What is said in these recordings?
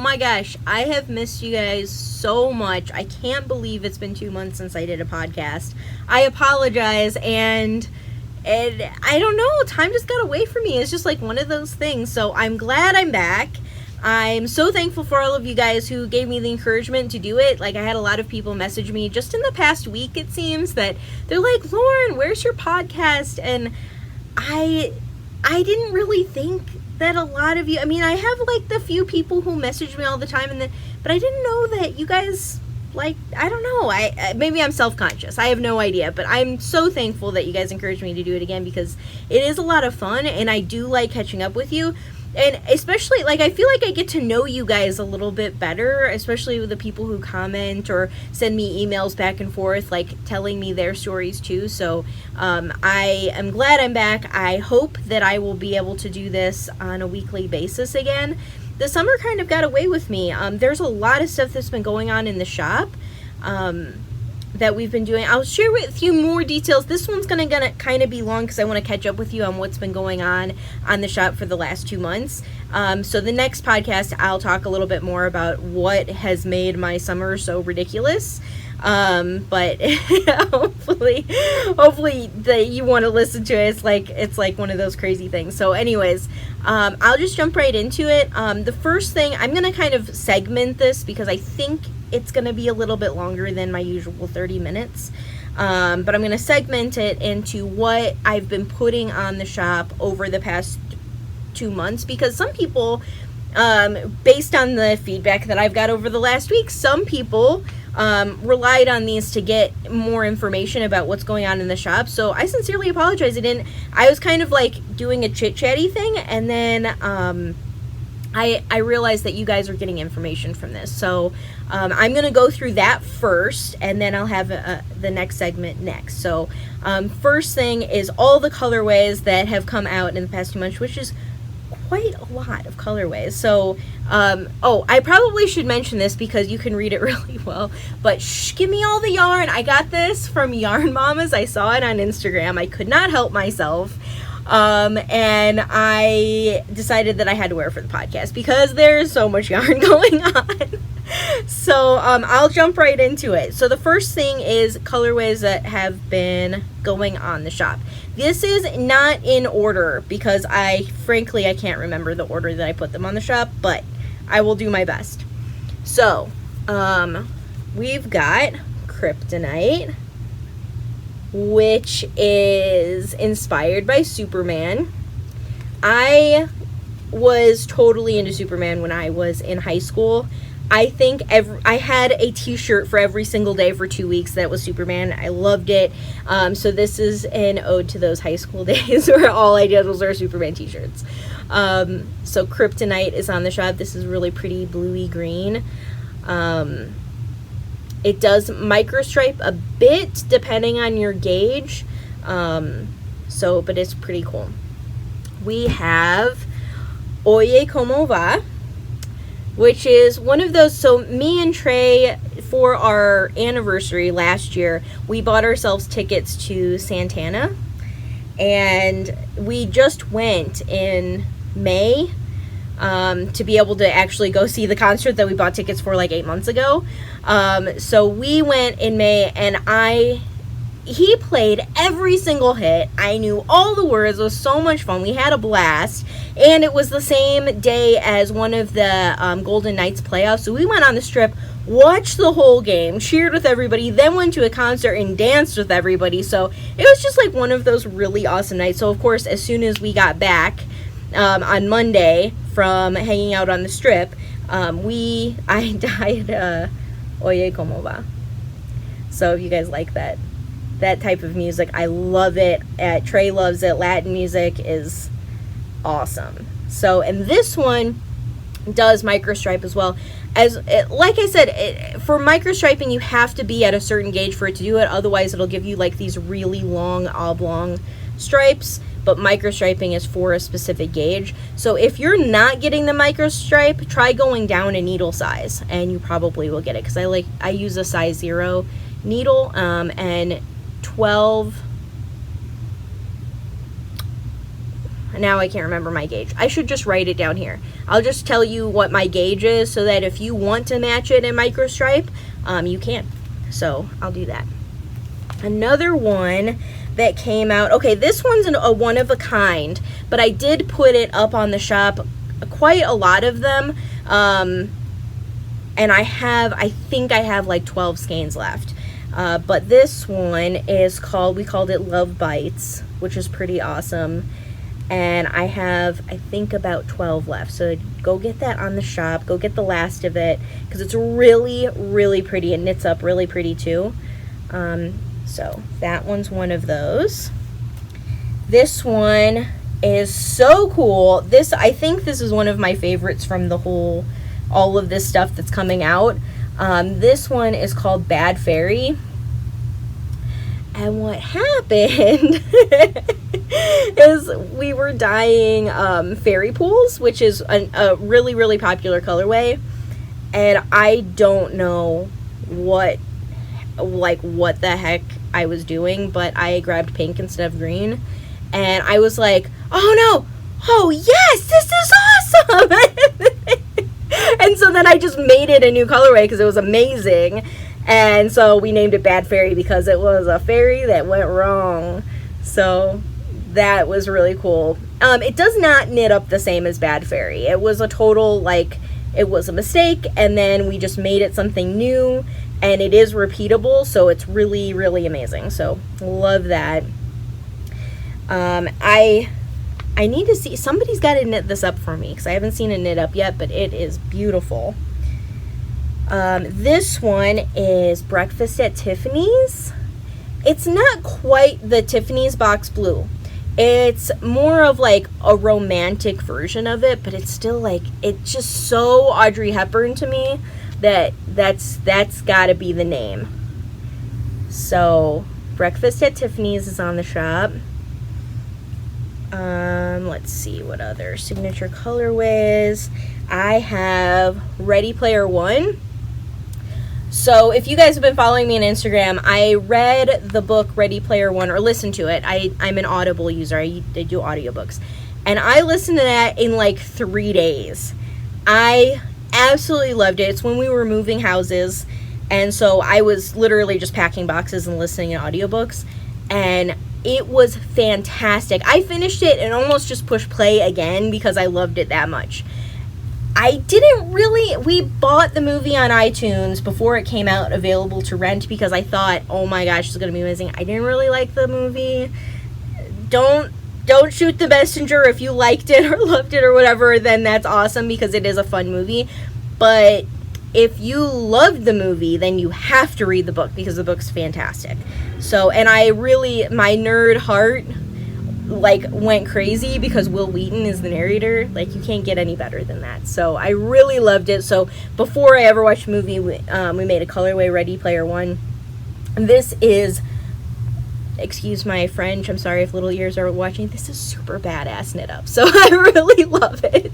my gosh, I have missed you guys so much. I can't believe it's been 2 months since I did a podcast. I apologize, and I don't know, time just got away from me. It's just like one of those things. So I'm glad I'm back. I'm so thankful for all of you guys who gave me the encouragement to do it. Like, I had a lot of people message me just in the past week, it seems, that they're like, Lauren, where's your podcast? And I didn't really think that a lot of you, I mean, I have like the few people who message me all the time, but I didn't know that you guys, like, I don't know, maybe I'm self-conscious, I have no idea, but I'm so thankful that you guys encouraged me to do it again, because it is a lot of fun, and I do like catching up with you. And especially, like, I feel like I get to know you guys a little bit better, especially with the people who comment or send me emails back and forth, like, telling me their stories, too. So, I am glad I'm back. I hope that I will be able to do this on a weekly basis again. The summer kind of got away with me. There's a lot of stuff that's been going on in the shop, that we've been doing. I'll share with you more details. This one's gonna kind of be long because I want to catch up with you on what's been going on the shop for the last 2 months. So the next podcast, I'll talk a little bit more about what has made my summer so ridiculous. But hopefully that you want to listen to it. It's like one of those crazy things. So anyways, I'll just jump right into it. The first thing, I'm gonna kind of segment this because I think it's going to be a little bit longer than my usual 30 minutes. But I'm going to segment it into what I've been putting on the shop over the past 2 months, because some people, based on the feedback that I've got over the last week, some people relied on these to get more information about what's going on in the shop. So I sincerely apologize. I was kind of like doing a chit-chatty thing, and then I realized that you guys are getting information from this. So I'm going to go through that first, and then I'll have the next segment next. So first thing is all the colorways that have come out in the past 2 months, which is quite a lot of colorways. So, I probably should mention this because you can read it really well, but give me all the yarn. I got this from Yarn Mamas. I saw it on Instagram. I could not help myself. And I decided that I had to wear it for the podcast because there's so much yarn going on. So, I'll jump right into it. So the first thing is colorways that have been going on the shop. This is not in order because I can't remember the order that I put them on the shop, but I will do my best. So, we've got Kryptonite, which is inspired by Superman. I was totally into Superman when I was in high school. I think I had a t-shirt for every single day for 2 weeks that was Superman. I loved it. So this is an ode to those high school days where all I did was wear Superman t-shirts. So Kryptonite is on the shop. This is really pretty bluey green. It does microstripe a bit depending on your gauge. But it's pretty cool. We have Oye Como Va, which is one of those. So me and Trey, for our anniversary last year, we bought ourselves tickets to Santana, and we just went in May to be able to actually go see the concert that we bought tickets for like 8 months ago. So we went in May, and he played every single hit. I knew all the words. It was so much fun. We had a blast. And it was the same day as one of the Golden Knights playoffs. So we went on the strip, watched the whole game, cheered with everybody, then went to a concert and danced with everybody. So it was just like one of those really awesome nights. So of course, as soon as we got back on Monday from hanging out on the strip, I dyed Oye Como Va. So if you guys like that type of music, I love it. Trey loves it. Latin music is awesome. So, and this one does microstripe as well. Like I said, for microstriping, you have to be at a certain gauge for it to do it. Otherwise, it'll give you like these really long oblong stripes. But microstriping is for a specific gauge. So if you're not getting the microstripe, try going down a needle size, and you probably will get it. Because I use a size 0 needle, and 12. now I can't remember my gauge. I should just write it down here. I'll just tell you what my gauge is so that if you want to match it in microstripe, you can. So I'll do that. Another one that came out, okay, this one's a one of a kind, but I did put it up on the shop, quite a lot of them, and I think I have like 12 skeins left. But this one is we called it Love Bites, which is pretty awesome. And I have, I think, about 12 left. So go get that on the shop. Go get the last of it, because it's really, really pretty. It knits up really pretty too. So that one's one of those. This one is so cool. I think this is one of my favorites from all of this stuff that's coming out. This one is called Bad Fairy. And what happened is we were dyeing fairy pools, which is a really, really popular colorway. And I don't know what the heck I was doing, but I grabbed pink instead of green. And I was like, oh no, oh yes, this is awesome. And so then I just made it a new colorway because it was amazing. And so we named it Bad Fairy because it was a fairy that went wrong. So that was really cool. It does not knit up the same as Bad Fairy. It was a total, it was a mistake, and then we just made it something new, and it is repeatable, so it's really, really amazing. So love that. I need to see, somebody's got to knit this up for me because I haven't seen it knit up yet, but it is beautiful. This one is Breakfast at Tiffany's. It's not quite the Tiffany's box blue. It's more of like a romantic version of it, but it's still it's just so Audrey Hepburn to me that's gotta be the name. So Breakfast at Tiffany's is on the shop. Let's see what other signature colorways. I have Ready Player One. So if you guys have been following me on Instagram, I read the book Ready Player One, or listened to it. I'm an Audible user. I do audiobooks. And I listened to that in 3 days. I absolutely loved it. It's when we were moving houses. And so I was literally just packing boxes and listening to audiobooks. And it was fantastic. I finished it and almost just pushed play again because I loved it that much. We bought the movie on iTunes before it came out available to rent because I thought, oh my gosh, it's going to be amazing. I didn't really like the movie. Don't shoot the messenger. If you liked it or loved it or whatever, then that's awesome because it is a fun movie. But if you loved the movie, then you have to read the book because the book's fantastic. So, and my nerd heart went crazy because Will Wheaton is the narrator. You can't get any better than that. So I really loved it. So before I ever watched the movie, we made a colorway Ready Player One. This is, excuse my French, I'm sorry if little ears are watching, this is super badass knit up. So I really love it.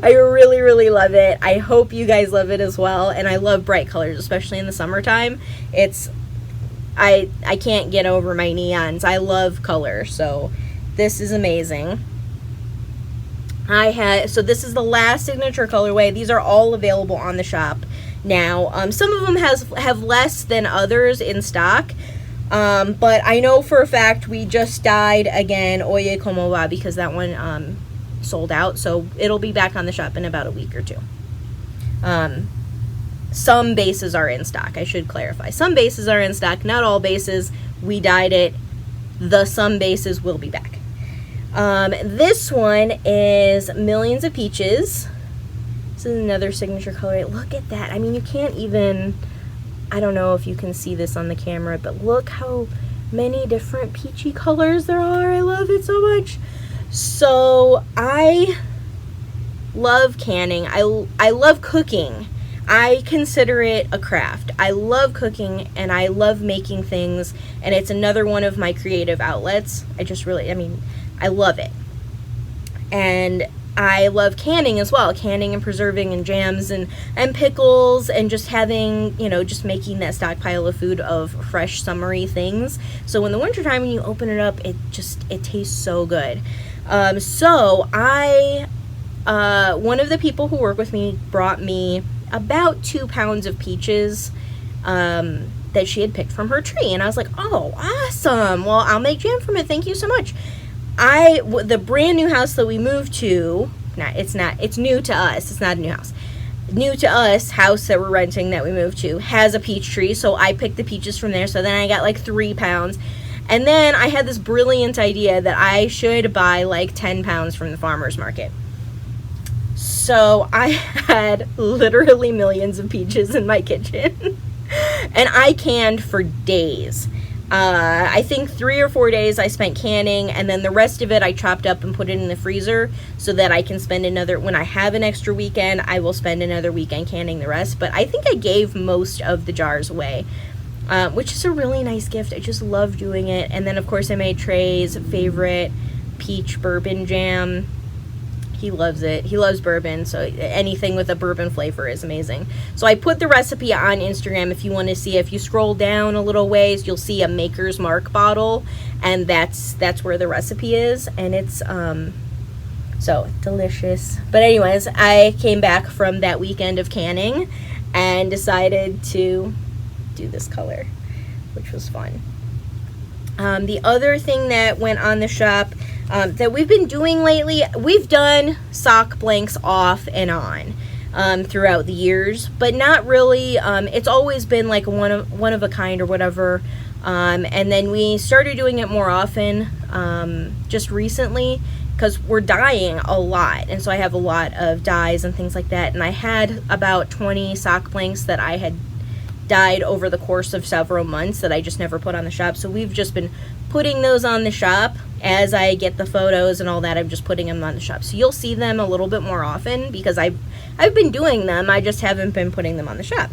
I really, really love it. I hope you guys love it as well. And I love bright colors, especially in the summertime. I can't get over my neons. I love color. So this is amazing. So this is the last signature colorway. These are all available on the shop now. Some of them have less than others in stock. But I know for a fact we just dyed again Oye Como Va because that one sold out. So it'll be back on the shop in about a week or two. Some bases are in stock. I should clarify. Some bases are in stock. Not all bases. We dyed it. Some bases will be back. This one is Millions of Peaches. This is another signature color. Look at that. I mean, you can't even, I don't know if you can see this on the camera, but look how many different peachy colors there are. I love it so much. So I love canning. I love cooking. I consider it a craft. I love cooking and I love making things, and it's another one of my creative outlets. I love it. And I love canning as well. Canning and preserving and jams and pickles and just having, just making that stockpile of food of fresh summery things. So in the wintertime when you open it up, it tastes so good. So one of the people who work with me brought me about 2 pounds of peaches that she had picked from her tree, and I was like, oh, awesome, well, I'll make jam from it, thank you so much. The brand new house that we moved to, it's new to us, it's not a new house, new to us house that we're renting that we moved to has a peach tree, so I picked the peaches from there. So then I got like 3 pounds, and then I had this brilliant idea that I should buy like 10 pounds from the farmer's market. So I had literally millions of peaches in my kitchen and I canned for days. I think 3 or 4 days I spent canning, and then the rest of it I chopped up and put it in the freezer so that I can spend when I have an extra weekend, I will spend another weekend canning the rest. But I think I gave most of the jars away, which is a really nice gift. I just love doing it. And then of course I made Trey's favorite peach bourbon jam. He loves it. He loves bourbon, so anything with a bourbon flavor is amazing. So I put the recipe on Instagram if you want to see. If you scroll down a little ways, you'll see a Maker's Mark bottle, and that's where the recipe is, and it's so delicious. But anyways, I came back from that weekend of canning and decided to do this color, which was fun. The other thing that went on the shop that we've been doing lately, we've done sock blanks off and on throughout the years, but not really. It's always been like one of a kind or whatever, and then we started doing it more often just recently because we're dyeing a lot, and so I have a lot of dyes and things like that, and I had about 20 sock blanks that I had dyed over the course of several months that I just never put on the shop. So we've just been putting those on the shop as I get the photos and all that. I'm just putting them on the shop, so you'll see them a little bit more often because I've been doing them, I just haven't been putting them on the shop.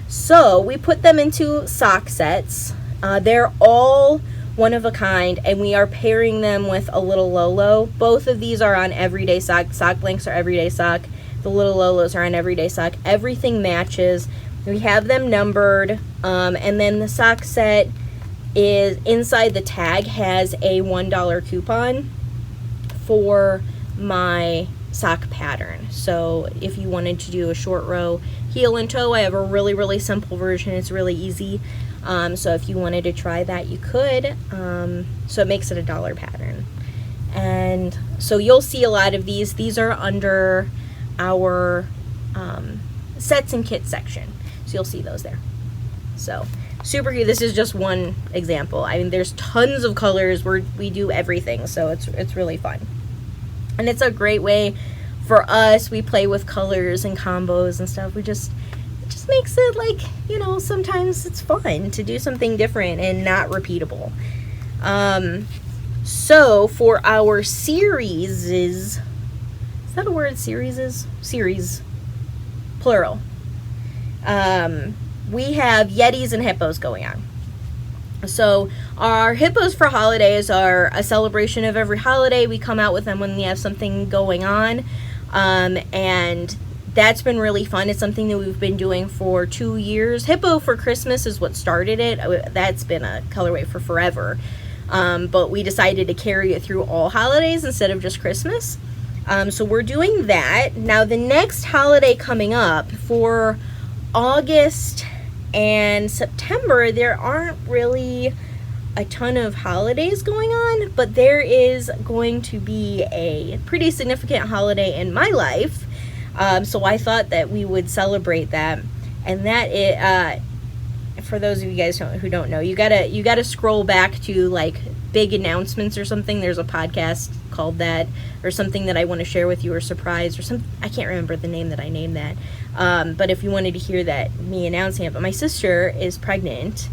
So we put them into sock sets. They're all one of a kind, and we are pairing them with a little Lolo. Both of these are on everyday sock. Sock blanks are everyday sock. The little Lolos are on everyday sock. Everything matches. We have them numbered, and then the sock set is inside the tag has a $1 coupon for my sock pattern. So if you wanted to do a short row heel and toe, I have a really, really simple version. It's really easy. So if you wanted to try that, you could. So it makes it a $1 pattern. And so you'll see a lot of these. These are under our sets and kits section. So you'll see those there. So super cute. This is just one example. I mean, there's tons of colors where we do everything, so it's really fun. And it's a great way for us. We play with colors and combos and stuff. It just makes it like, you know, sometimes it's fun to do something different and not repeatable. So for our series is that a word? Series plural. We have yetis and hippos going on. So our hippos for holidays are a celebration of every holiday. We come out with them when we have something going on, and that's been really fun. It's something that we've been doing for 2 years. Hippo for Christmas is what started it. That's been a colorway for forever, but we decided to carry it through all holidays instead of just Christmas. So we're doing that. Now the next holiday coming up for August and September, there aren't really a ton of holidays going on, but there is going to be a pretty significant holiday in my life. So I thought that we would celebrate that, and that is, for those of you guys who don't know, you gotta scroll back to like big announcements or something. There's a podcast called that, or something that I want to share with you, or surprise, or something. I can't remember the name that I named that. But if you wanted to hear that, me announcing it, but my sister is pregnant,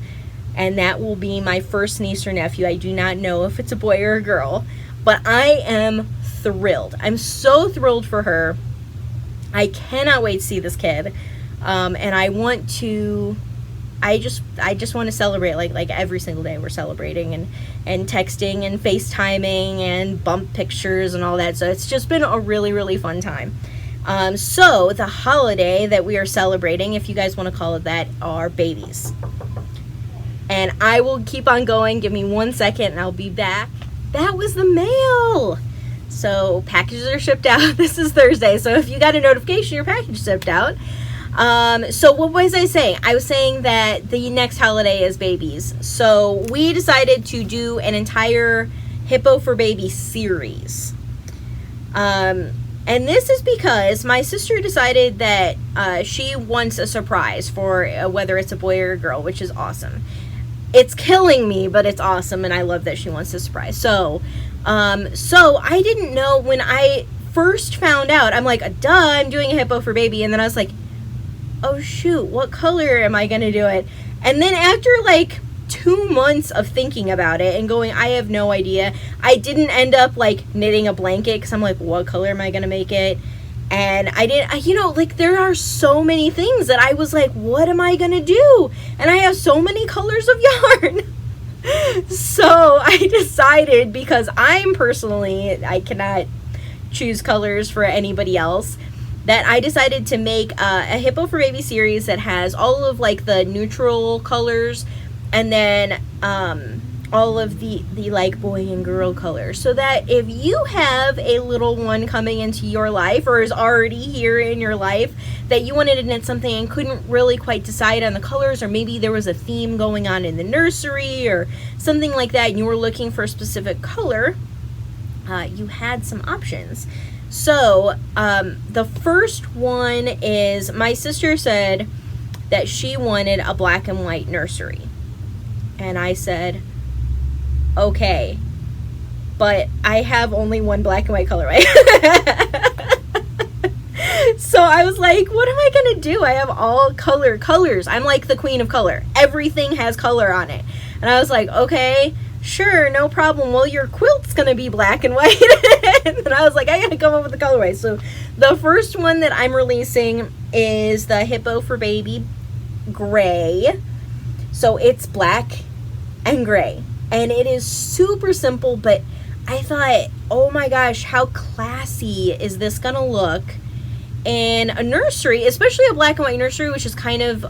and that will be my first niece or nephew. I do not know if it's a boy or a girl, but I am thrilled. I'm so thrilled for her. I cannot wait to see this kid. And I want to, I just want to celebrate like every single day. We're celebrating and texting and FaceTiming and bump pictures and all that. So it's just been a really, really fun time. So the holiday that we are celebrating, if you guys want to call it that, are babies. And I will keep on going. Give me 1 second and I'll be back. That was the mail. So packages are shipped out. This is Thursday, so if you got a notification, your package shipped out. So what was I saying? I was saying that the next holiday is babies. So we decided to do an entire Hippo for Baby series. And this is because my sister decided that she wants a surprise for whether it's a boy or a girl, which is awesome. It's killing me, but it's awesome, and I love that she wants a surprise. So I didn't know when I first found out. I'm like, duh, I'm doing a Hippo for Baby, and then I was like, oh shoot, what color am I gonna do it? And then after like 2 months of thinking about it and going, I have no idea, I didn't end up like knitting a blanket because I'm like, what color am I gonna make it? And I didn't, like there are so many things that I was like, what am I gonna do? And I have so many colors of yarn. So I decided, because I cannot choose colors for anybody else, that I decided to make a Hippo for Baby series that has all of like the neutral colors, and then all of the like boy and girl colors, so that if you have a little one coming into your life or is already here in your life that you wanted to knit something and couldn't really quite decide on the colors, or maybe there was a theme going on in the nursery or something like that and you were looking for a specific color, you had some options. So the first one is, my sister said that she wanted a black and white nursery. And I said, okay, but I have only one black and white colorway. So I was like, what am I gonna do? I have all colors. I'm like the queen of color. Everything has color on it. And I was like, okay, sure, no problem. Well, your quilt's gonna be black and white. And I was like, I gotta come up with a colorway. So the first one that I'm releasing is the Hippo for Baby Gray. So it's black and gray. And it is super simple, but I thought, oh my gosh, how classy is this gonna look in a nursery, especially a black and white nursery, which is kind of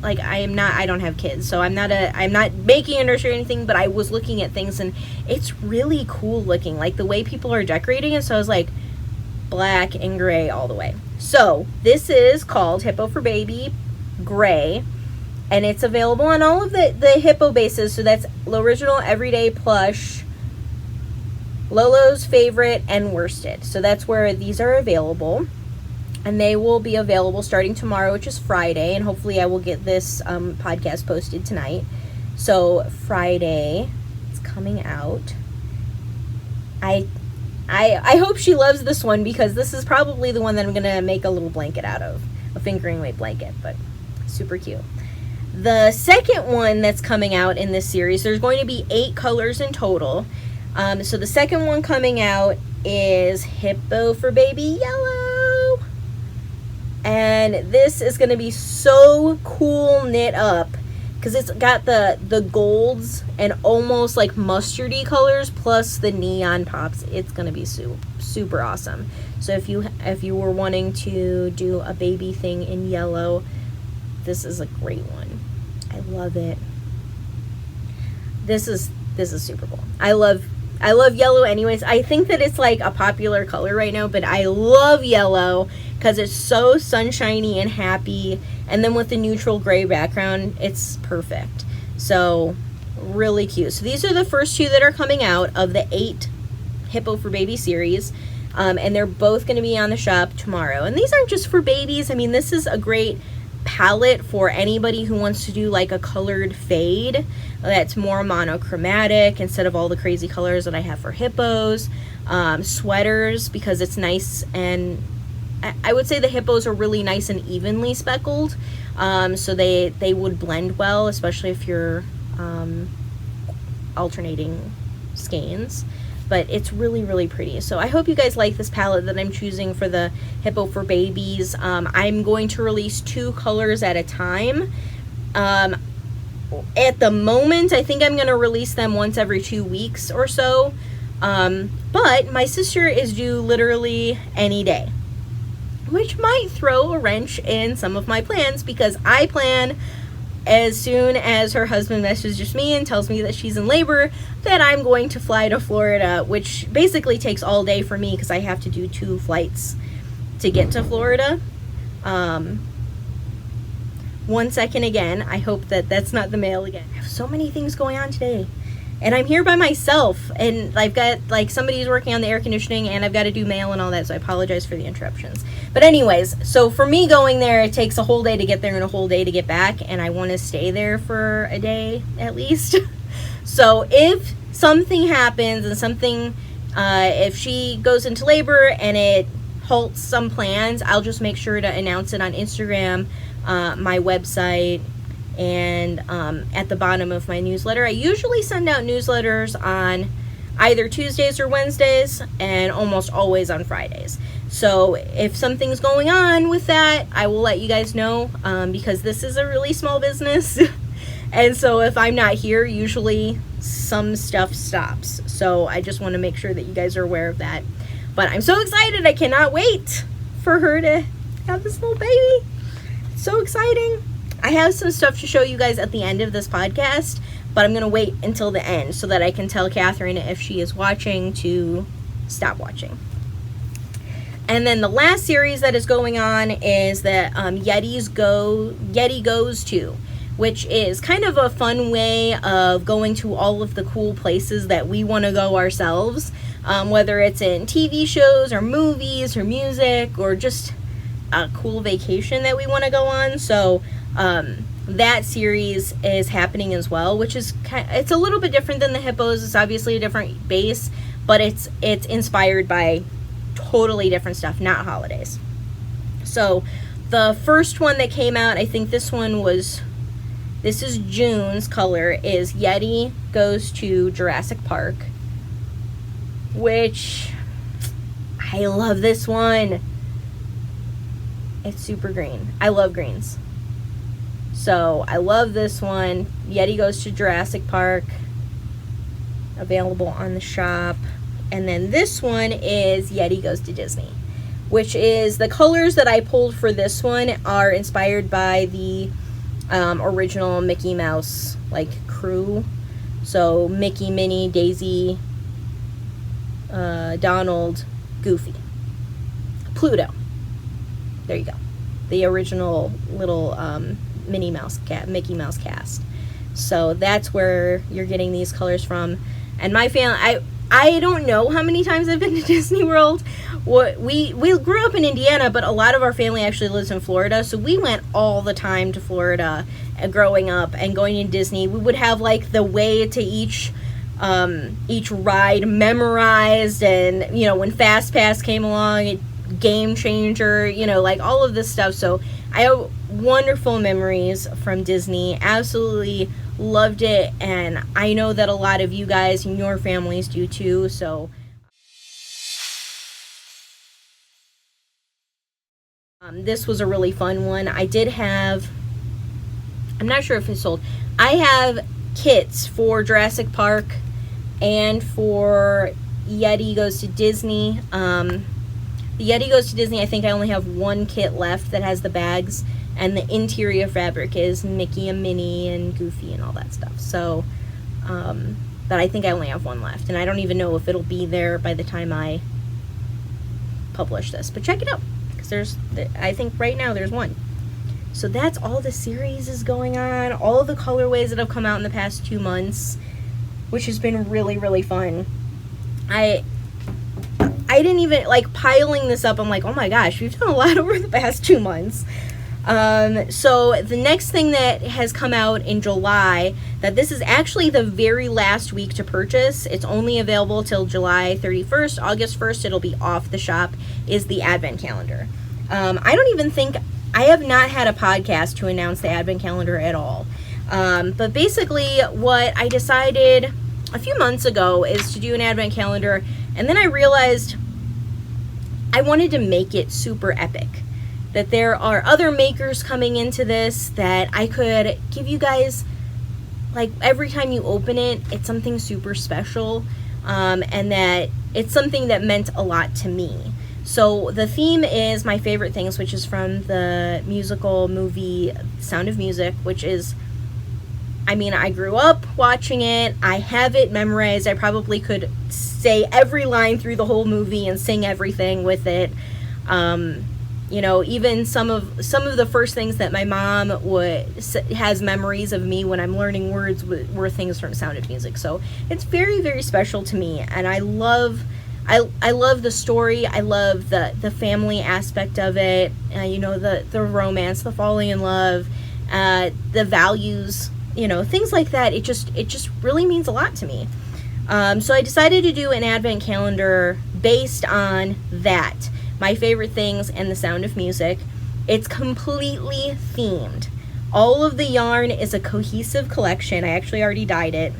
like, I don't have kids, so I'm not making a nursery or anything, but I was looking at things and it's really cool looking, like the way people are decorating it. So I was like, black and gray all the way. So this is called Hippo for Baby Gray, and it's available on all of the Hippo bases. So that's Original, Everyday, Plush, Lolo's Favorite, and Worsted. So that's where these are available. And they will be available starting tomorrow, which is Friday. And hopefully I will get this podcast posted tonight. So Friday, it's coming out. I hope she loves this one, because this is probably the one that I'm going to make a little blanket out of. A fingering weight blanket, but super cute. The second one that's coming out in this series, there's going to be 8 colors in total. So the second one coming out is Hippo for Baby Yellow. And this is going to be so cool knit up, because it's got the golds and almost like mustardy colors plus the neon pops. It's going to be super awesome. So if you were wanting to do a baby thing in yellow, this is a great one. I love it. This is super cool. I love yellow anyways. I think that it's like a popular color right now, but I love yellow because it's so sunshiny and happy, and then with the neutral gray background, it's perfect. So really cute. So these are the first 2 that are coming out of the 8 Hippo for Baby series, and they're both going to be on the shop tomorrow. And these aren't just for babies. I mean, this is a great palette for anybody who wants to do like a colored fade that's more monochromatic instead of all the crazy colors that I have for hippos. Sweaters, because it's nice, and I would say the hippos are really nice and evenly speckled, so they would blend well, especially if you're alternating skeins. But it's really, really pretty. So I hope you guys like this palette that I'm choosing for the Hippo for Babies. I'm going to release 2 colors at a time. At the moment, I think I'm going to release them once every 2 weeks or so. But my sister is due literally any day, which might throw a wrench in some of my plans, because I plan as soon as her husband messages me and tells me that she's in labor, that I'm going to fly to Florida, which basically takes all day for me because I have to do 2 flights to get to Florida. 1 second again. I hope that that's not the mail again. I have so many things going on today. And I'm here by myself, and I've got, like, somebody's working on the air conditioning, and I've got to do mail and all that, so I apologize for the interruptions. But anyways, so for me going there, it takes a whole day to get there and a whole day to get back, and I want to stay there for a day at least. So if something happens and something, if she goes into labor and it halts some plans, I'll just make sure to announce it on Instagram, my website, and at the bottom of my newsletter. I usually send out newsletters on either Tuesdays or Wednesdays, and almost always on Fridays. So if something's going on with that, I will let you guys know, because this is a really small business. And so if I'm not here, usually some stuff stops. So I just want to make sure that you guys are aware of that. But I'm so excited. I cannot wait for her to have this little baby. It's so exciting. I have some stuff to show you guys at the end of this podcast, but I'm going to wait until the end so that I can tell Catherine, if she is watching, to stop watching. And then the last series that is going on is the Yeti Goes To, which is kind of a fun way of going to all of the cool places that we want to go ourselves, whether it's in TV shows or movies or music or just a cool vacation that we want to go on. So that series is happening as well, which is it's a little bit different than the hippos. It's obviously a different base, but it's inspired by totally different stuff, not holidays. So the first one that came out, I think this is June's color, is Yeti Goes to Jurassic Park, which I love this one. It's super green. I love greens. So I love this one. Yeti Goes to Jurassic Park, available on the shop. And then this one is Yeti Goes to Disney, which is the colors that I pulled for this one are inspired by the original Mickey Mouse crew. So Mickey, Minnie, Daisy, Donald, Goofy, Pluto. There you go. The original little Mickey Mouse cast. So that's where you're getting these colors from. And my family, I don't know how many times I've been to Disney World. We grew up in Indiana, but a lot of our family actually lives in Florida. So we went all the time to Florida growing up and going to Disney. We would have the way to each ride memorized, and when Fast Pass came along, Game Changer, all of this stuff. So I have wonderful memories from Disney. Absolutely loved it, and I know that a lot of you guys and your families do too. So this was a really fun one. I'm not sure if it's sold. I have kits for Jurassic Park and for Yeti Goes to Disney. The Yeti Goes to Disney, I think I only have one kit left that has the bags, and the interior fabric is Mickey and Minnie and Goofy and all that stuff. So, but I think I only have one left, and I don't even know if it'll be there by the time I publish this. But check it out, because I think right now there's one. So that's all the series is going on, all of the colorways that have come out in the past 2 months, which has been really, really fun. I didn't even, piling this up, I'm like, oh my gosh, we've done a lot over the past 2 months. So the next thing that has come out in July, that this is actually the very last week to purchase, it's only available till July 31st, August 1st, it'll be off the shop, is the Advent Calendar. I have not had a podcast to announce the Advent Calendar at all. But basically what I decided a few months ago is to do an Advent Calendar, and then I realized I wanted to make it super epic. That there are other makers coming into this, that I could give you guys, every time you open it, it's something super special, and that it's something that meant a lot to me. So the theme is My Favorite Things, which is from the musical movie Sound of Music, which is I mean, I grew up watching it. I have it memorized. I probably could say every line through the whole movie and sing everything with it. You know, even some of the first things that my mom has memories of me when I'm learning words were things from Sound of Music. So it's very, very special to me, and I love the story. I love the family aspect of it. You know, the romance, the falling in love, the values. You know, things like that. It just really means a lot to me. So I decided to do an advent calendar based on that. My favorite things and the Sound of Music. It's completely themed. All of the yarn is a cohesive collection. I actually already dyed it.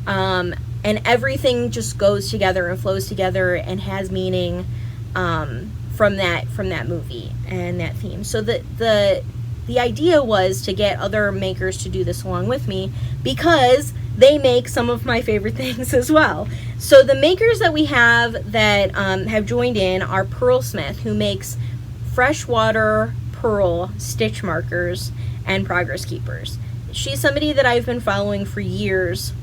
And everything just goes together and flows together and has meaning from that movie and that theme. So the idea was to get other makers to do this along with me, because they make some of my favorite things as well. So the makers that we have that have joined in are Pearl Smith, who makes freshwater pearl stitch markers and progress keepers. She's somebody that I've been following for years.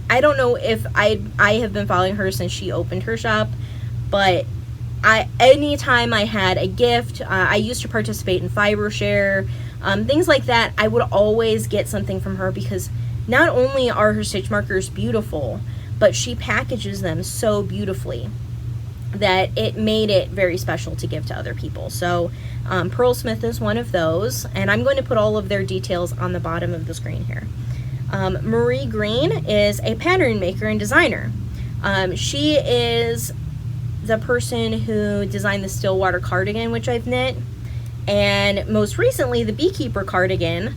I don't know if I have been following her since she opened her shop, but anytime I had a gift, I used to participate in Fiber Share, things like that, I would always get something from her, because not only are her stitch markers beautiful, but she packages them so beautifully that it made it very special to give to other people. So Pearl Smith is one of those, and I'm going to put all of their details on the bottom of the screen here. Marie Green is a pattern maker and designer. She is the person who designed the Stillwater cardigan, which I've knit, and most recently the Beekeeper cardigan.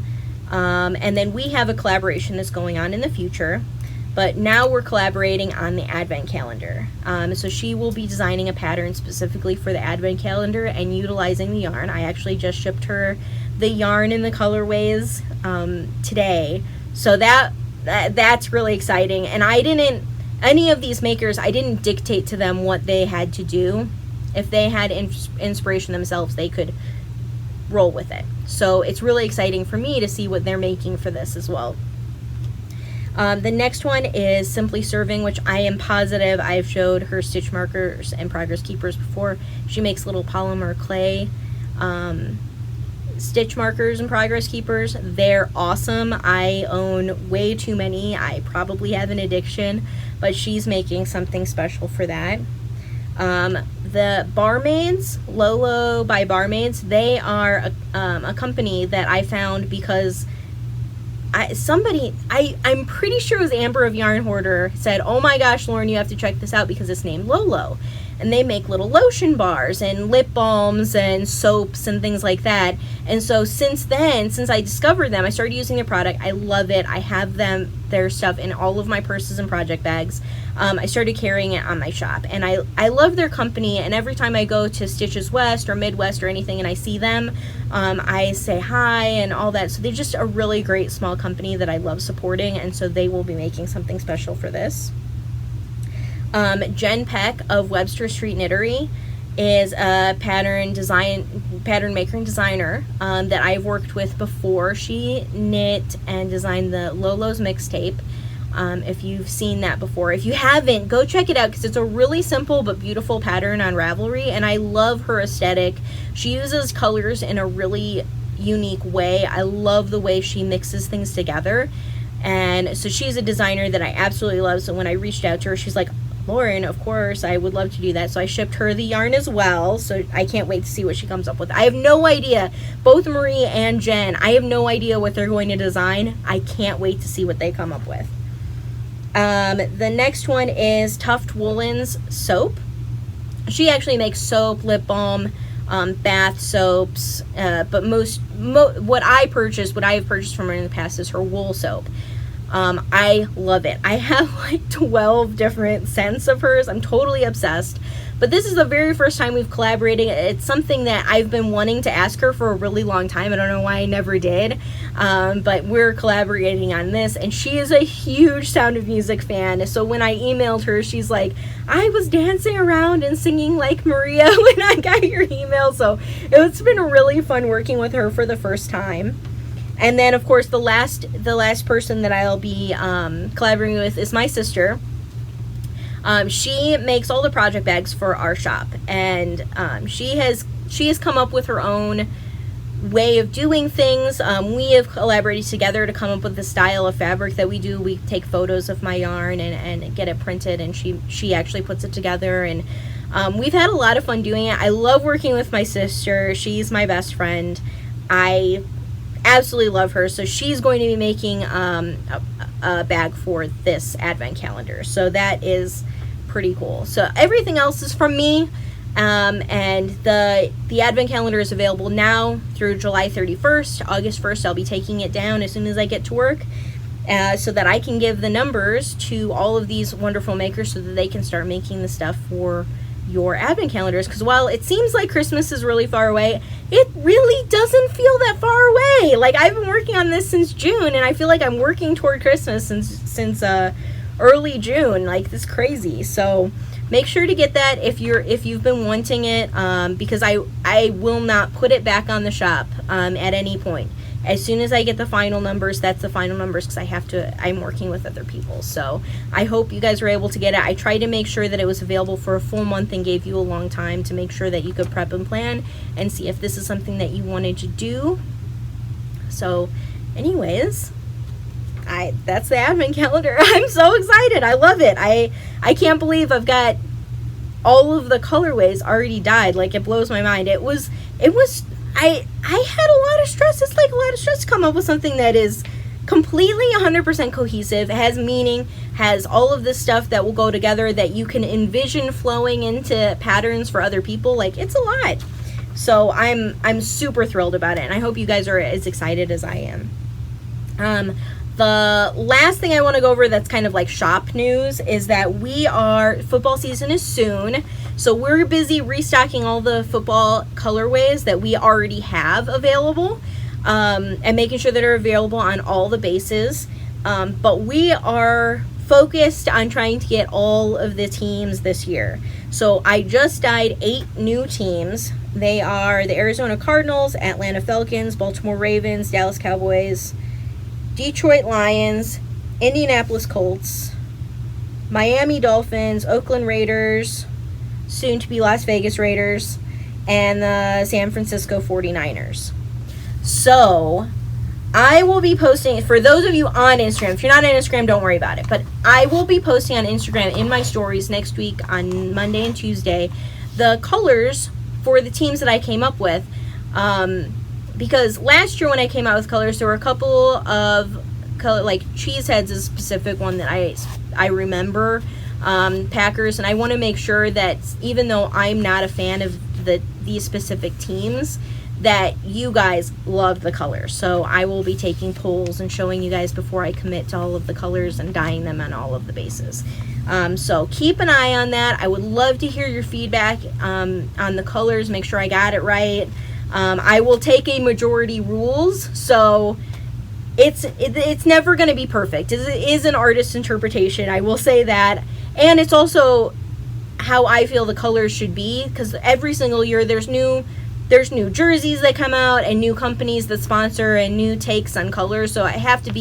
And then we have a collaboration that's going on in the future, but now we're collaborating on the advent calendar. So she will be designing a pattern specifically for the advent calendar and utilizing the yarn. I actually just shipped her the yarn in the colorways today, so that's really exciting. And any of these makers, I didn't dictate to them what they had to do. If they had inspiration themselves, they could roll with it. So it's really exciting for me to see what they're making for this as well. The next one is Simply Serving, which I am positive I've showed her stitch markers and progress keepers before. She makes little polymer clay stitch markers and progress keepers. They're awesome. I own way too many. I probably have an addiction, but she's making something special for that. The Barmaids, Lolo by Barmaids, they are a company that I found because I'm pretty sure it was Amber of Yarn Hoarder, said, "Oh my gosh, Lauren, you have to check this out because it's named Lolo." And they make little lotion bars and lip balms and soaps and things like that. And so since I discovered them, I started using their product. I love it. I have their stuff in all of my purses and project bags. I started carrying it on my shop, and I love their company. And every time I go to Stitches West or Midwest or anything and I see them, I say hi and all that. So they're just a really great small company that I love supporting, and so they will be making something special for this. Jen Peck of Webster Street Knittery is a pattern maker and designer that I've worked with before. She knit and designed the Lolo's mixtape. If you've seen that before. If you haven't, go check it out because it's a really simple but beautiful pattern on Ravelry, and I love her aesthetic. She uses colors in a really unique way. I love the way she mixes things together, and so she's a designer that I absolutely love. So when I reached out to her, she's like, "Lauren, of course, I would love to do that." So I shipped her the yarn as well, so I can't wait to see what she comes up with. I have no idea. Both Marie and Jen, I have no idea what they're going to design. I can't wait to see what they come up with. The next one is Tuft Woolen's soap. She actually makes soap, lip balm, bath soaps, but what I have purchased from her in the past is her wool soap. I love it. I have like 12 different scents of hers. I'm totally obsessed. But this is the very first time we've collaborated. It's something that I've been wanting to ask her for a really long time. I don't know why I never did. But we're collaborating on this, and she is a huge Sound of Music fan. So when I emailed her, she's like, "I was dancing around and singing like Maria when I got your email." So it's been really fun working with her for the first time. And then, of course, the last person that I'll be collaborating with is my sister. She makes all the project bags for our shop, and she has come up with her own way of doing things. We have collaborated together to come up with the style of fabric that we do. We take photos of my yarn and get it printed, and she actually puts it together, and we've had a lot of fun doing it. I love working with my sister. She's my best friend. I absolutely love her. So she's going to be making a bag for this advent calendar, so that is pretty cool. So everything else is from me. And the advent calendar is available now through July 31st. August 1st, I'll be taking it down as soon as I get to work, so that I can give the numbers to all of these wonderful makers so that they can start making the stuff for your advent calendars. Because while it seems like Christmas is really far away, it really doesn't feel that far away. Like, I've been working on this since June, and I feel like I'm working toward Christmas since early June. Like, this is crazy. So make sure to get that if you've been wanting it, because I will not put it back on the shop at any point. As soon as I get the final numbers, that's the final numbers, because I'm working with other people. So I hope you guys were able to get it. I tried to make sure that it was available for a full month and gave you a long time to make sure that you could prep and plan and see if this is something that you wanted to do. So anyways, that's the advent calendar. I'm so excited. I love it. I can't believe I've got all of the colorways already dyed. Like, it blows my mind. I had a lot of stress. It's like a lot of stress to come up with something that is completely 100% cohesive, has meaning, has all of this stuff that will go together that you can envision flowing into patterns for other people. Like, it's a lot. So I'm super thrilled about it, and I hope you guys are as excited as I am. The last thing I want to go over that's kind of like shop news is that football season is soon. So we're busy restocking all the football colorways that we already have available, and making sure that are available on all the bases. But we are focused on trying to get all of the teams this year. So I just dyed 8 new teams. They are the Arizona Cardinals, Atlanta Falcons, Baltimore Ravens, Dallas Cowboys, Detroit Lions, Indianapolis Colts, Miami Dolphins, Oakland Raiders, soon to be Las Vegas Raiders, and the San Francisco 49ers. So I will be posting, for those of you on Instagram, if you're not on Instagram, don't worry about it, but I will be posting on Instagram in my stories next week on Monday and Tuesday the colors for the teams that I came up with. Because last year when I came out with colors, there were a couple of color, like Cheeseheads is a specific one that I remember, Packers, and I want to make sure that even though I'm not a fan of these specific teams, that you guys love the colors. So I will be taking polls and showing you guys before I commit to all of the colors and dyeing them on all of the bases. So keep an eye on that. I would love to hear your feedback on the colors, make sure I got it right. I will take a majority rules, so it's never going to be perfect. It is an artist's interpretation, I will say that. And it's also how I feel the colors should be, because every single year there's new jerseys that come out and new companies that sponsor and new takes on colors, so I have to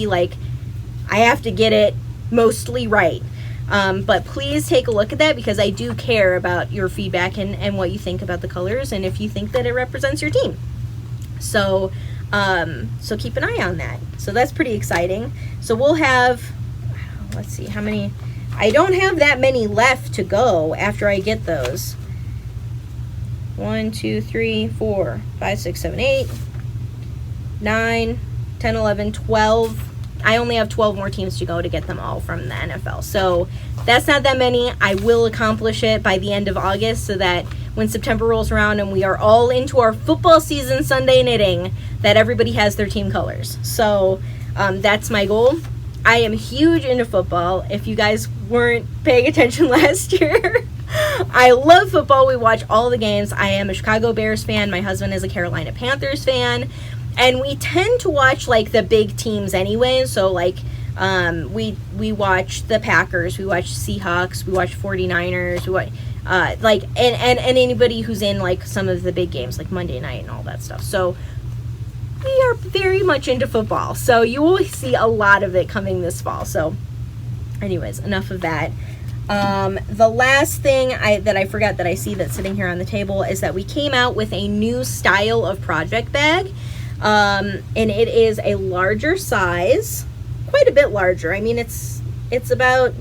get it mostly right. But please take a look at that, because I do care about your feedback and what you think about the colors, and if you think that it represents your team. So keep an eye on that. So that's pretty exciting. So we'll have, let's see how many. I don't have that many left to go after I get those. 1, 2, 3, 4, 5, 6, 7, 8, 9, 10, 11, 12. I only have 12 more teams to go to get them all from the NFL. So that's not that many. I will accomplish it by the end of August, so that when September rolls around and we are all into our football season Sunday knitting, that everybody has their team colors. So that's my goal. I am huge into football. If you guys weren't paying attention last year, I love football. We watch all the games. I am a Chicago Bears fan. My husband is a Carolina Panthers fan. And we tend to watch, like, the big teams anyway. So, like, we watch the Packers, we watch Seahawks, we watch 49ers, we watch, and anybody who's in, like, some of the big games, like Monday night and all that stuff. So we are very much into football. So you will see a lot of it coming this fall. So anyways, enough of that. The last thing that I forgot that I see that's sitting here on the table is that we came out with a new style of project bag. And it is a larger size, quite a bit larger. I mean, it's about,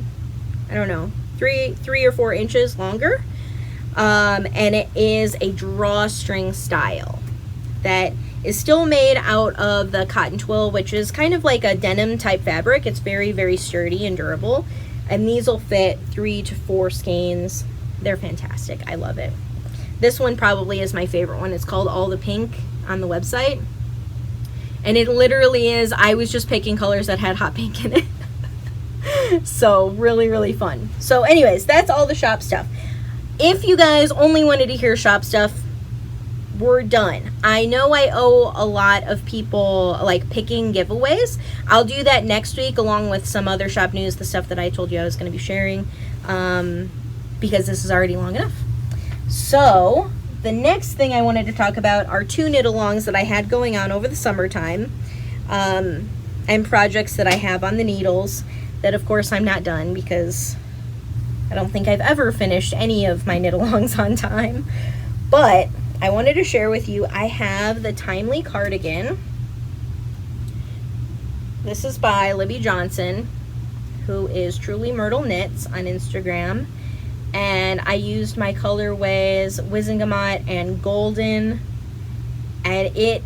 I don't know, 3 or 4 inches longer. And it is a drawstring style that is still made out of the cotton twill, which is kind of like a denim type fabric. It's very, very sturdy and durable. And these will fit 3 to 4 skeins. They're fantastic. I love it. This one probably is my favorite one. It's called All the Pink on the website. And it literally is, I was just picking colors that had hot pink in it. So really, really fun. So anyways, that's all the shop stuff. If you guys only wanted to hear shop stuff, we're done. I know I owe a lot of people like picking giveaways. I'll do that next week along with some other shop news, the stuff that I told you I was going to be sharing, because this is already long enough. So the next thing I wanted to talk about are 2 knit-alongs that I had going on over the summertime, and projects that I have on the needles that of course I'm not done because I don't think I've ever finished any of my knit-alongs on time. But I wanted to share with you, I have the Timely cardigan. This is by Libby Johnson, who is Truly Myrtle Knits on Instagram. And I used my colorways Wizengamot and Golden, and it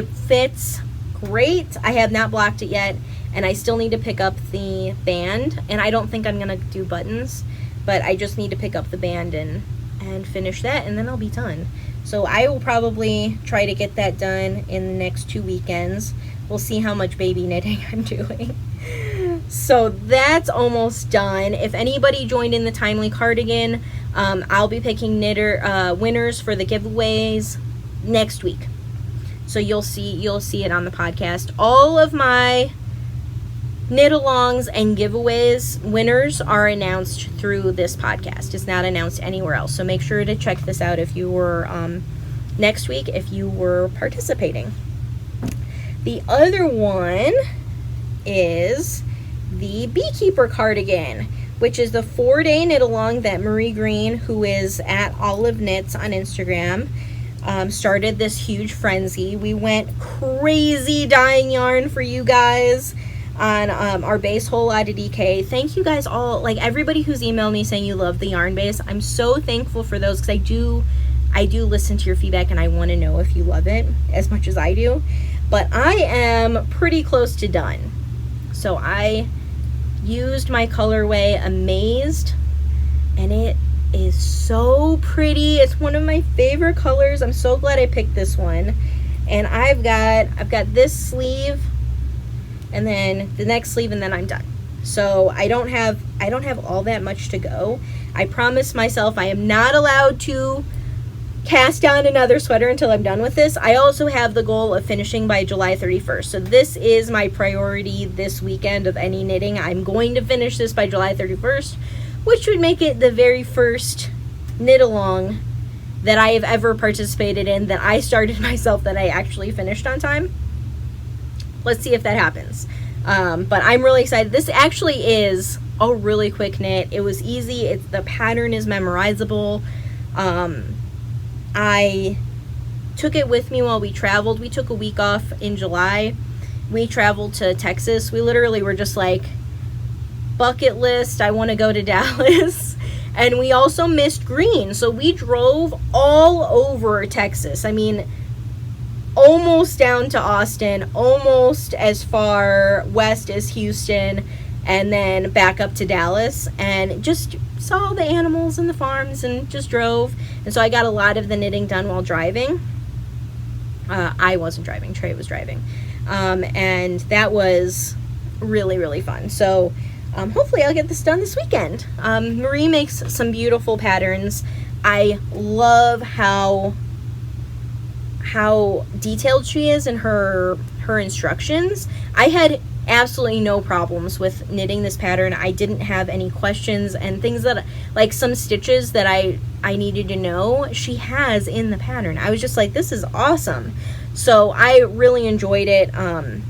fits great. I have not blocked it yet, and I still need to pick up the band, and I don't think I'm gonna do buttons, but I just need to pick up the band and finish that, and then I'll be done. So I will probably try to get that done in the next 2 weekends. We'll see how much baby knitting I'm doing. So that's almost done. If anybody joined in the Timely cardigan, I'll be picking winners for the giveaways next week. So you'll see it on the podcast. All of my knit-alongs and giveaways winners are announced through this podcast. It's not announced anywhere else. So make sure to check this out if you were next week if you were participating. The other one is the Beekeeper cardigan, which is the 4-day knit-along that Marie Green, who is at Olive Knits on Instagram, started this huge frenzy. We went crazy dyeing yarn for you guys on our base whole lot of DK. Thank you guys all, like everybody who's emailed me saying you love the yarn base. I'm so thankful for those, because I do listen to your feedback and I want to know if you love it as much as I do. But I am pretty close to done. So I used my colorway Amazed, and it is so pretty. It's one of my favorite colors. I'm so glad I picked this one. And I've got this sleeve, and then the next sleeve, and then I'm done. So I don't have all that much to go. I promised myself I am not allowed to cast on another sweater until I'm done with this. I also have the goal of finishing by July 31st. So this is my priority this weekend of any knitting. I'm going to finish this by July 31st, which would make it the very first knit-along that I have ever participated in, that I started myself, that I actually finished on time. Let's see if that happens. But I'm really excited. This actually is a really quick knit. It was easy. The pattern is memorizable. I took it with me while we traveled. We took a week off in July. We traveled to Texas. We literally were just like, bucket list, I want to go to Dallas. And we also missed green. So we drove all over Texas. I mean, almost down to Austin, almost as far west as Houston, and then back up to Dallas, and just saw the animals and the farms and just drove. And so I got a lot of the knitting done while driving. I wasn't driving, Trey was driving. And that was really, really fun. So hopefully I'll get this done this weekend. Marie makes some beautiful patterns. I love how detailed she is in her instructions. I had absolutely no problems with knitting this pattern. I didn't have any questions, and things that, like some stitches that I needed to know, she has in the pattern. I was just like, this is awesome. So I really enjoyed it.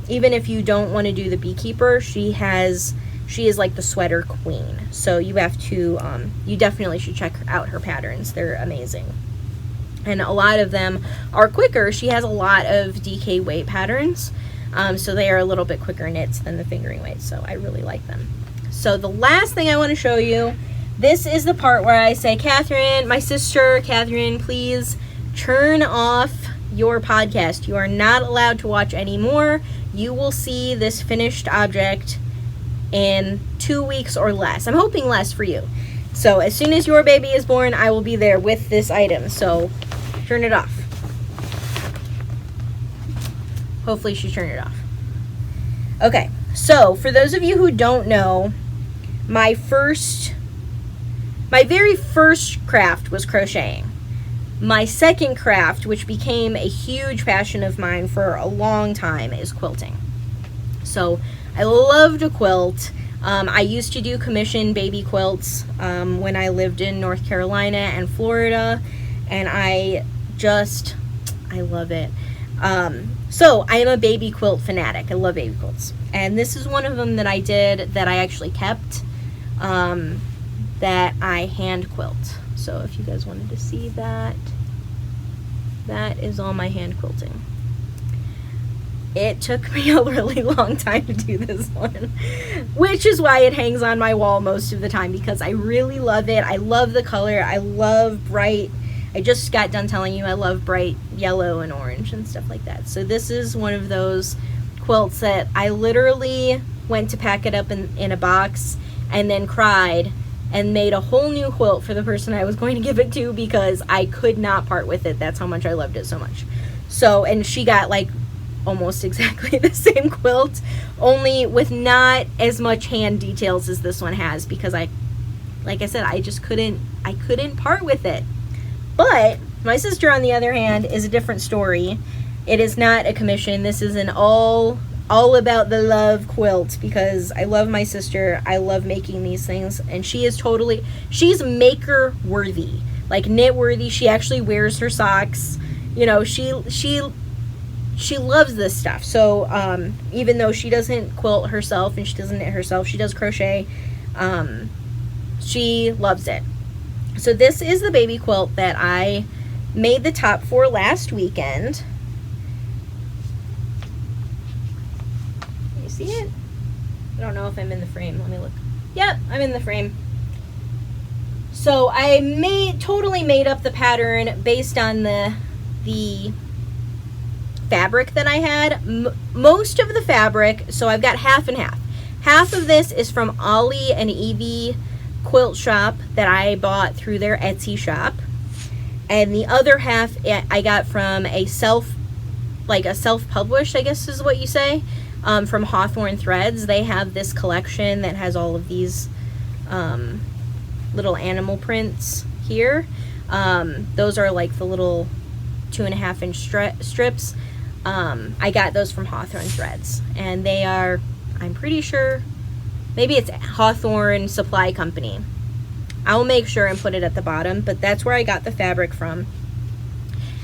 Even if you don't want to do the beekeeper, she is like the sweater queen. So you have to, you definitely should check out her patterns. They're amazing. And a lot of them are quicker. She has a lot of DK weight patterns. So they are a little bit quicker knits than the fingering weights. So I really like them. So the last thing I want to show you, this is the part where I say, Catherine, my sister, Catherine, please turn off your podcast. You are not allowed to watch anymore. You will see this finished object in 2 weeks or less. I'm hoping less for you. So as soon as your baby is born, I will be there with this item. So turn it off. Hopefully she turned it off. Okay, so for those of you who don't know, my very first craft was crocheting. My second craft, which became a huge passion of mine for a long time, is quilting. So I love to quilt. I used to do commission baby quilts when I lived in North Carolina and Florida, and I love it. So I am a baby quilt fanatic. I love baby quilts. And this is one of them that I did that I actually kept, that I hand quilt. So if you guys wanted to see that, that is all my hand quilting. It took me a really long time to do this one, which is why it hangs on my wall most of the time, because I really love it. I love the color. I love bright, I just got done telling you I love bright yellow and orange and stuff like that. So this is one of those quilts that I literally went to pack it up in a box and then cried and made a whole new quilt for the person I was going to give it to, because I could not part with it. That's how much I loved it so much. So, and she got like almost exactly the same quilt, only with not as much hand details as this one has, because like I said, I couldn't part with it. But my sister, on the other hand, is a different story. It is not a commission. This is an all about the love quilt, because I love my sister. I love making these things, and she's maker worthy, like knit worthy. She actually wears her socks. You know, she loves this stuff. So even though she doesn't quilt herself and she doesn't knit herself, she does crochet. She loves it. So this is the baby quilt that I made the top for last weekend. Can you see it? I don't know if I'm in the frame. Let me look. Yep, I'm in the frame. So I totally made up the pattern based on the fabric that I had. Most of the fabric, so I've got half and half. Half of this is from Ollie and Evie Quilt Shop that I bought through their Etsy shop, and the other half I got from a self-published, I guess is what you say, from Hawthorne Threads. They have this collection that has all of these little animal prints here. Those are like the little 2.5 inch strips. I got those from Hawthorne Threads, and they are, I'm pretty sure, maybe it's Hawthorne Supply Company. I'll make sure and put it at the bottom, but that's where I got the fabric from.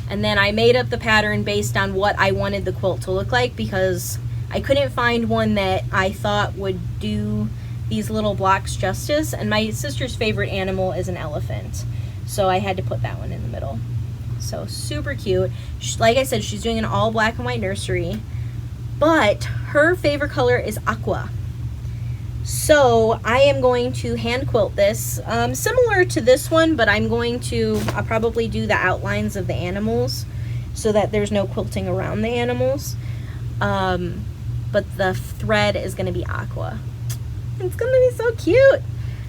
And then I made up the pattern based on what I wanted the quilt to look like, because I couldn't find one that I thought would do these little blocks justice, and my sister's favorite animal is an elephant, so I had to put that one in the middle. So super cute. Like I said, she's doing an all black and white nursery, but her favorite color is aqua. So I am going to hand quilt this, similar to this one, but I'll probably do the outlines of the animals so that there's no quilting around the animals. But the thread is going to be aqua. It's going to be so cute.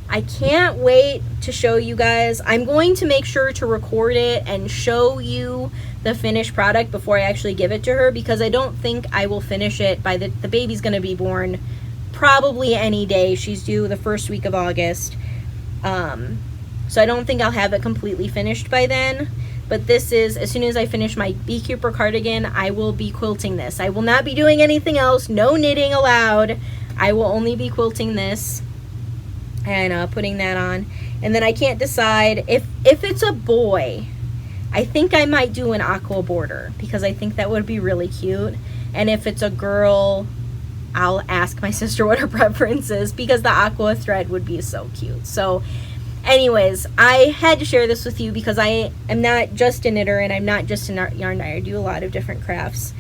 I can't wait to show you guys. I'm going to make sure to record it and show you the finished product before I actually give it to her, because I don't think I will finish it by the baby's going to be born probably any day. She's due the first week of August. So I don't think I'll have it completely finished by then. But this is, as soon as I finish my beekeeper cardigan, I will be quilting this. I will not be doing anything else. No knitting allowed. I will only be quilting this and putting that on. And then I can't decide if it's a boy. I think I might do an aqua border because I think that would be really cute. And if it's a girl, I'll ask my sister what her preference is because the aqua thread would be so cute. So anyways, I had to share this with you because I am not just a knitter and I'm not just a yarn dyer. I do a lot of different crafts.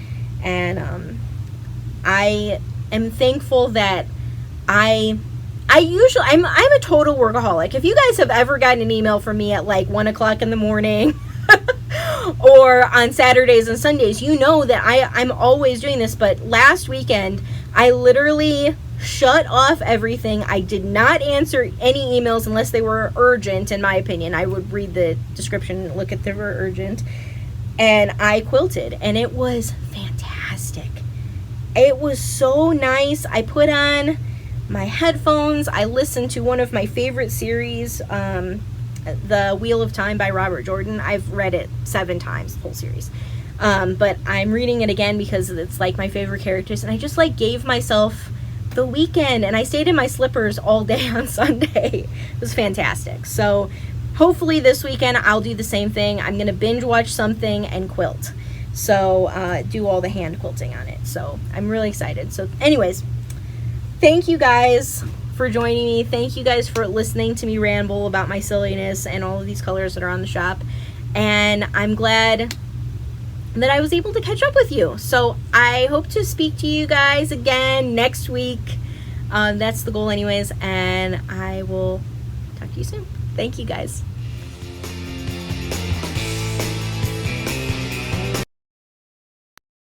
And I am thankful that I'm a total workaholic. If you guys have ever gotten an email from me at like 1 o'clock in the morning or on Saturdays and Sundays, you know that I'm always doing this. But last weekend, I literally shut off everything. I did not answer any emails unless they were urgent, in my opinion. I would read the description, look if they were urgent. And I quilted, and it was fantastic. It was so nice. I put on my headphones. I listened to one of my favorite series, The Wheel of Time by Robert Jordan. I've read it 7 times, the whole series. But I'm reading it again because it's like my favorite characters. And I just like gave myself the weekend, and I stayed in my slippers all day on Sunday. It was fantastic. So hopefully this weekend I'll do the same thing. I'm going to binge watch something and quilt. So do all the hand quilting on it. So I'm really excited. So anyways, thank you guys for joining me. Thank you guys for listening to me ramble about my silliness and all of these colors that are on the shop. And I'm glad that I was able to catch up with you. So I hope to speak to you guys again next week. That's the goal anyways. And I will talk to you soon. Thank you guys.